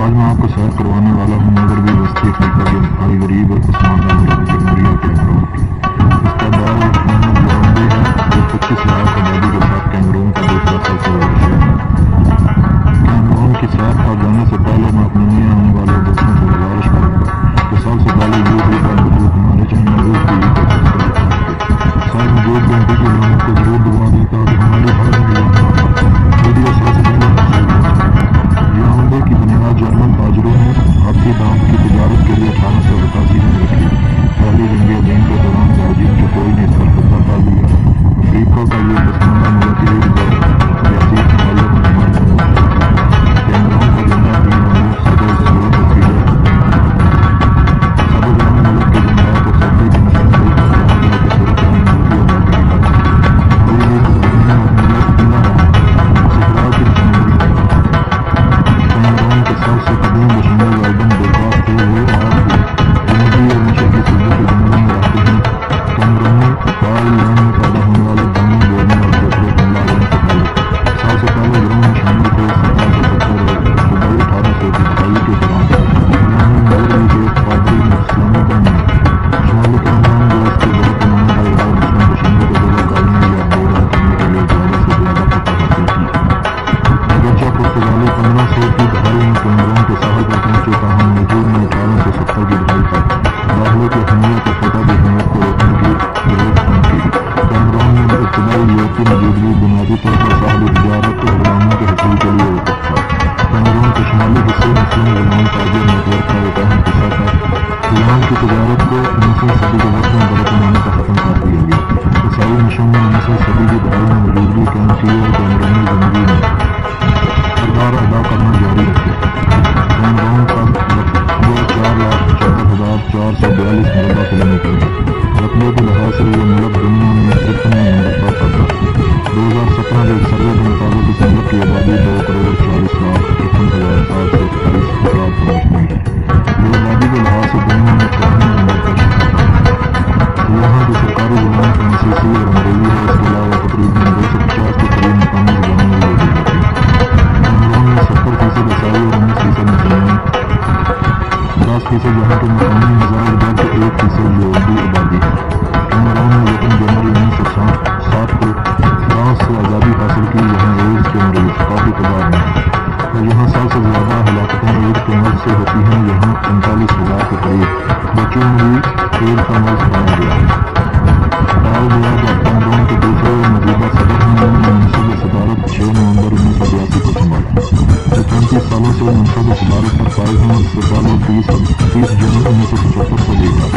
آج میں آپ کو سیر کروانے والا ہوں مغربی وسطی افریقہ کے انتہائی غریب اور پسماندہ ملک جمہوریہ کیمرون کی۔ اس کا دار الحکومت یاؤنڈے ہے جو 25 لاکھ آبادی کے ساتھ کیمرون کا دوسرا سب سے بڑا شہر ہے۔ کیمرون کی سیر پر جانے سے پہلے میں اپنے نئے آنے والے دوستوں سے گزارش کروں گا کہ سب سے پہلے یوٹیوب پر موجود ہمارے چینل روز ٹی وی کو سبسکرائب کریں۔ ساتھ میں جو گھنٹے کی علامت کو ضرور دبا دیں تاکہ ہماری ہر ویڈیو سب سے پہلے یاؤنڈے کی بنیاد جرمن تاجروں نے ہاتھی دانت کی تجارت کے لیے 1887 میں رکھی۔ پہلی جنگ عظیم کے دوران باوجود کہ کوئی نے اس پر قبضہ کر لیا، افریقہ کا یہ پسماندہ ملک ایک بار سیاسی تعلق میں نمایاں ہوا۔ کیمرون کا جملہ بھی معروف صدر صورت افریقہ صدر رنگ ملک کے جماعت اور سردی کی مسلسل کہا گیا کہ صورت رنگ ملک کی آبادی کی بات ہے۔ کیمرون کے سب سے قدیم باشندے غالباً بیکار تھے، وہ آج بھی جنوبی اور مشرقی صوبوں کے جنگلوں میں رہتے ہیں۔ کیمرونی پال لینڈ میں پیدا ہونے والے دونوں بولنے اور دوسرے حملہ سے تعلق سال سے پہلے گروہ میں شامل تھے۔ 1770 اور جولائی 1842 کے دوران مغربی کے پادری نے اسلامی بن شمالی کیمرون جو اس کے بڑے پیمانے پر غیر مسلم باشندوں کو جگہ کرنے یا دورہ کرنے کے لیے زیادہ سے زیادہ فتح حاصل کی۔ اگرچہ پرتگالی 1500 کی دہائی میں کیمرون کے ساحل پر پہنچے، تاہم موجود میں 1870 کی دہائی تک داخلے کی اہمیت اور فتح کی اہمیت کو روکنے کی ضرورت نہیں تھی۔ کیمرون میں ابتدائی یورپی موجودگی بنیادی طور پر ساحلی تجارت اور غلاموں کے حصول کے لیے وقف تھا۔ کیمرون کے شمالی حصے مسلم غلام تاجر نیٹ ورک کا ایک اہم حصہ تھا۔ غلام کی تجارت کو 19ویں صدی کے وقت میں بڑے پیمانے پر ختم کر دیا گیا۔ عیسائی مشن میں 19ویں صدی کی دہائی میں موجودگی قائم کی اور کیمرونی زندگی میں کردار ادا کرنا جاری رکھے۔ کیمرون کا رقبہ 4,74,442 مربع کلومیٹر ہے۔ رقبے کے لحاظ سے یہ ملک دنیا میں 53ویں نمبر پر آتا ہے۔ 2017 کے ایک سروے کے مطابق اس ملک کی آبادی 2,40,58,728 افراد پر مشتمل ہے، جو آبادی کے لحاظ سے دنیا میں 53ویں نمبر پر شمار ہے۔ یہاں کی سرکاری زبان فرانسیسی اور انگریزی ہے۔ اس کے علاوہ تقریباً 250 کے قریب مقامی زبانیں بھی بولی جاتی ہیں۔ کیمرون میں 70% عیسائی اور 19% مسلمان، 10% یہاں کے مقامی مذاہب جبکہ 1% یہودی آبادی ہے۔ کیمرون نے یکم جنوری 1960 کو فرانس سے آزادی حاصل کی۔ یہاں ایڈز کے مریض کافی تعداد میں ہیں اور یہاں سب سے زیادہ ہلاکتیں ایڈز کے مرض سے ہوتی ہیں۔ یہاں 45,000 کے قریب بچوں میں بھی ایڈز کا مرض پایا گیا ہے۔ پایا گیا کہ کیمرون کے دوسرے موجودہ صدر ہیں منصب صدارت 6 نومبر 1982 کو سنبھالا۔ وہ 35 سالوں سے منصب صدارت پر فائز ہیں۔ اس سے پہلے 30 جون 1975 کو لے کر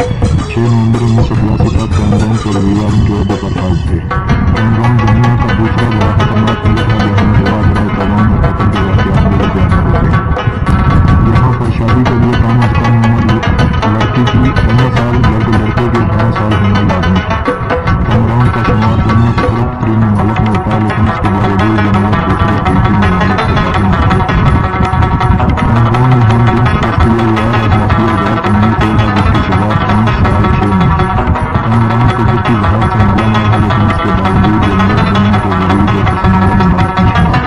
6 نومبر 1982 تک کیمرون کے رویہ ان کے عہدے پر فائز تھے۔ کیمرون دنیا کا دوسرا بڑا خطرناک ملک ہے جہاں جہاں برائے تعاون اور قتل کے واقعات بہت زیادہ ہوتے ہیں۔ یہاں پر شادی کے لیے کم از کم عمر لڑکی کی 15 سال جبکہ لڑکے کی 18 سال ہونا لازمی ہے۔ کیمرون کا شمار دنیا کے ترقی ترین ممالک میں ہوتا ہے، لیکن اس کے باوجود یہ ملک دوسرے افریقی ممالک سے کافی مختلف ہے۔ کیمرون میں ہم جنس پرستی غیر اخلاقی اور غیر قانونی فعل ہے جس کی سزا 5 سال 6 مہینے۔ کیمرون قدرتی زہر سے مالا مال ہے، لیکن اس کے باوجود یہ ملک دنیا کے غریب اور پسماندہ ممالک میں شمار ہوتا ہے،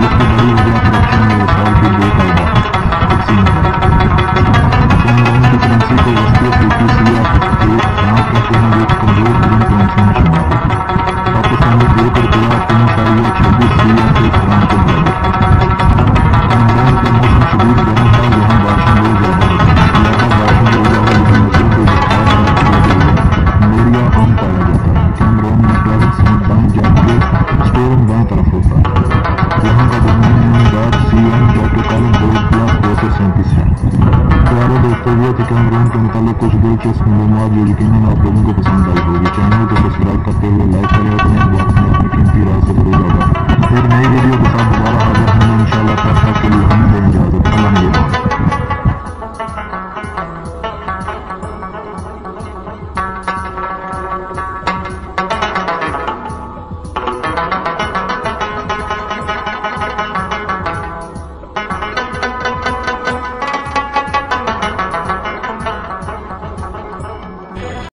جس کی بڑی وجہ کرپشن اور وسائل کی بے قاعدہ تقسیم ہے۔ کیمرون کی کرنسی کو وسطی افریقی سیاہ فرانک کہتے ہیں، جو کمزور ترین کرنسی میں شمار ہوتی ہے۔ پاکستان میں 1 روپیہ 3 ساریہ 26 سیاہ کے فرانک کے برابر ہے۔ کیمرون کا موسم شدید گرم ہے، یہاں بارشیں بہت زیادہ ہوتی ہیں۔ زیادہ بارشوں کے علاوہ یہاں نسل کے بخار ملیریا عام پایا جاتا ہے۔ کیمرون میں ٹریفک سمت دائیں جبکہ اسٹورنگ بائیں طرف ہوتا ہے۔ یہاں کا درمیان CM جبکہ کالم بورڈ پلس 237 ہے۔ پیارے دوستوں، یہ تھی کیمرون کے متعلق کچھ دلچسپ معلومات جو یقیناً آپ لوگوں کو پسند آئی ہوگی۔ چینل کو سبسکرائب کرتے ہوئے لائک کریں، اپنے باکس میں اپنی قیمتی رائے سے ضرور آگاہ۔ پھر نئی